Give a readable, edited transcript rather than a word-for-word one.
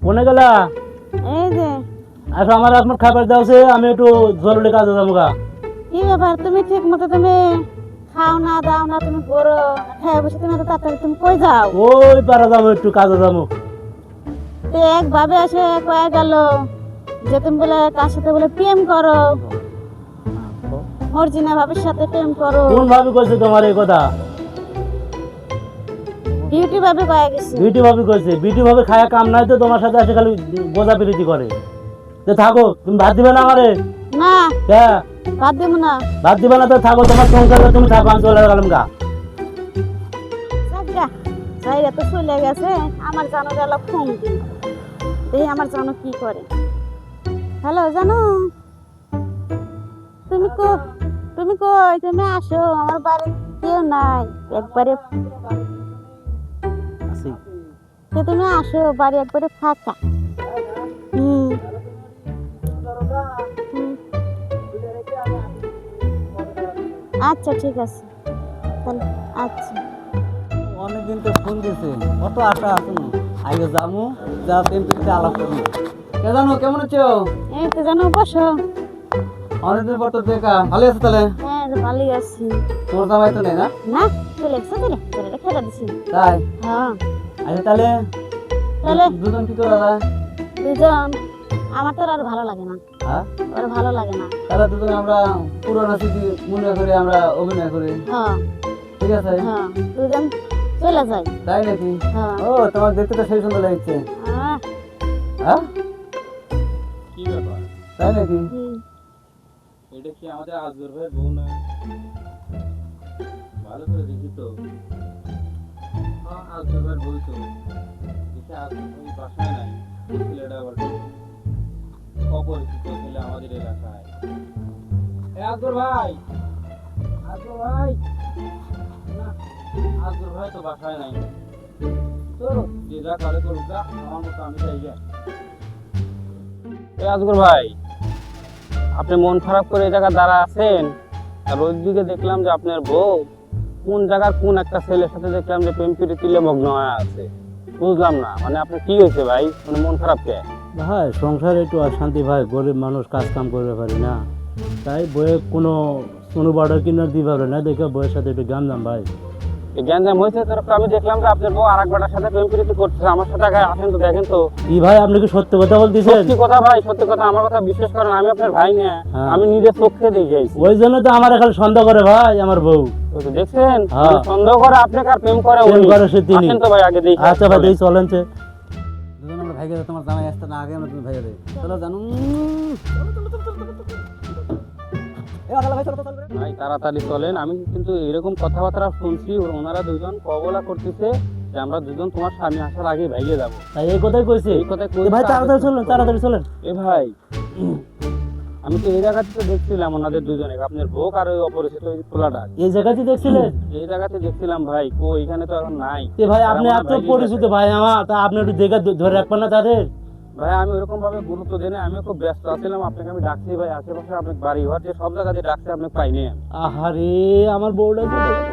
কোনে গেলা? এই যে আচ্ছা আমার এখন খাবার দাওছে, আমি একটু জরুরি কাজে যাবো গা। কি ব্যাপার, তুমি ঠিক মতো তুমি খাও না দাও না, তুমি করো খেয়ে বসে তুমি এত তাড়াতাড়ি তুমি কই যাও? ওই পারা যাবো, একটু কাজে যাবো। তো একভাবে এসে কয়ে গেল যে তুমি বলে তার সাথে বলে প্রেম করো, মর্জিনা ভাবির সাথে প্রেম করো। কোন ভাবে কইছে তোমার এই কথা? বিউটি ভাবে কয়ে গেছে। বিউটি ভাবে কইছে? বিউটি ভাবে খায়া কাম নাই তো, তোমার সাথে এসে খালি বোঝা প্রীতি করে। তো থাকো, তুমি ভাত দিবে না আমারে? না হ্যাঁ, বাদ দেবো না। ভাত দিবে না তো থাকো, তোমার সংসারে তুমি থাকো, আমি চলে গেলাম গা। যাজ্ঞা, জায়গা তো চলে গেছে, আমার জানো গেল ফোন দিই, দেখি আমার জানো কি করে। হ্যালো জানো, তুমি কই তুমি আসো, আমার বাড়ি কেউ নাই একবারে, আসি। তো তুমি আসো, বাড়ি একবারে ফাঁকা। হুম হুম। আচ্ছা ঠিক আছে তাহলে, আচ্ছা। অনেকদিন তো ফোন দিয়েছে, কত আশা আছে, আগে যাবো, যা প্রেমপ্রীতিতে আলাপ করি। কে জানো কেমন আছো? এই তো জানো, বসো। অনেকদিন পর তো দেখা, ভালো আছো তাহলে? হ্যাঁ ভালোই আছি। তোমার জামাই তো নেই না? না চলে গেছে, তোরে খেলা দিছি। তাই? হ্যাঁ আচ্ছা তাহলে তাহলে দুজন কি করা যায়? দুজন, আমার তো আর ভালো লাগে না, হ্যাঁ, ওর ভালো লাগে না। তাহলে দুজন আমরা পুরোনো স্মৃতি মনে করে আমরা অভিনয় করি, হ্যাঁ ঠিক আছে? হ্যাঁ দুজন চলে যাই। তাই নাকি? হ্যাঁ ও, তোমার দেখতে তো সেই সুন্দর লাগছে। হ্যাঁ, হ্যাঁ, কি ব্যাপার? তাই নাকি? হুম। এটা কি আমাদের আজগর ভাইয়ের বউ না? ভালো করে দেখি তো। হ্যাঁ, আজগর ভাইয়ের বউ তো। দেখি আজগর ভাই বাসায় নাই। এই ছেলেটা আবার কে? অপরিচিত ছেলে আমাদের এলাকায়। এ আজগর ভাই! আজগর ভাই! না, আজগর ভাই তো বাসায় নাই। তো যে যা করে করুক গা, আমার মতো আমি যাই গে। এ আজগর ভাই, আপনি মন খারাপ করে এই জায়গায় দাঁড়া আছেন, আর ওই দিকে দেখলাম যে আপনার বউ কোন জায়গার কোন একটা ছেলের সাথে দেখলাম যে প্রেম প্রীতিতে মগ্ন হয়ে আছে। বুঝলাম না, মানে আপনার কি হয়েছে ভাই, মানে মন খারাপ কে? ভাই সংসারে একটু অশান্তি ভাই, গরিব মানুষ, কাজ কাম করতে পারি না, তাই বইয়ে কোনো বর্ডার কিনে দিতে পারে না, দেখে বইয়ের সাথে একটু গান দাম ভাই। এই গ্যাঞ্জাম হয়েছে, তারপর আমি দেখলাম যে আপনার বউ আর এক বেটার সাথে প্রেম প্রীতি করছে। আমার সাথে আগে আসেন তো, দেখেন তো। কি ভাই, আপনি কি সত্য কথা বলতেছেন? সত্যি কথা ভাই, সত্যি কথা, আমার কথা বিশ্বাস করেন, আমি আপনার ভাই না, হ্যাঁ। আমি নিজের চোখে দেখেছি। ওই জন্য তো আমার এখন সন্দেহ করে ভাই আমার বউ। ওই তো দেখছেন, হ্যাঁ। মানে সন্দেহ করে আপনাকে আর প্রেম করে প্রেম উনি। করে সে তিনি। আসেন তো ভাই আগে দেখি। আচ্ছা ভাই, এই চলেন সে দুজন আমরা ভাইকে, তোমার জামাই আসতে না আগে আমরা তুমি ভাইকে দেই, চলো জানুন। ভাই তাড়াতাড়ি চলেন, আমি কিন্তু এরকম কথাবার্তা শুনছি, ওনারা দুজন কবলা করতেছে যে আমরা দুজন তোমার স্বামী আসার আগে ভাইগে যাবো। তাই এই কথাই কইছে। এই কথাই এ ভাই তাড়াতাড়ি চলেন, তাড়াতাড়ি চলেন। এ ভাই, আমি তো এই জায়গাতে তো দেখছিলাম ওনাদের দুজনে, আপনার ভোগ আর ওই অপরিচিত ওই পোলাটা, এই জায়গাতে দেখছিলেন? এই জায়গাতে দেখছিলাম ভাই। ও এখানে তো এখন নাই। এ ভাই আপনি আমার এত ভাইকে পরিচিত গেছে। ভাই আমার, তা আপনি একটু দেখে ধরে রাখবেন না তাদের? ভাই আমি ওরকম ভাবে গুরুত্ব দিই না, আমি খুব ব্যস্ত আছিলাম, আপনাকে আমি ডাকছি ভাই, আশেপাশে আপনার বাড়ি ঘর যে সব জায়গাতে ডাকছি, আপনাকে পাইনি আমি। আহারে আমার বউটা চলে গেল।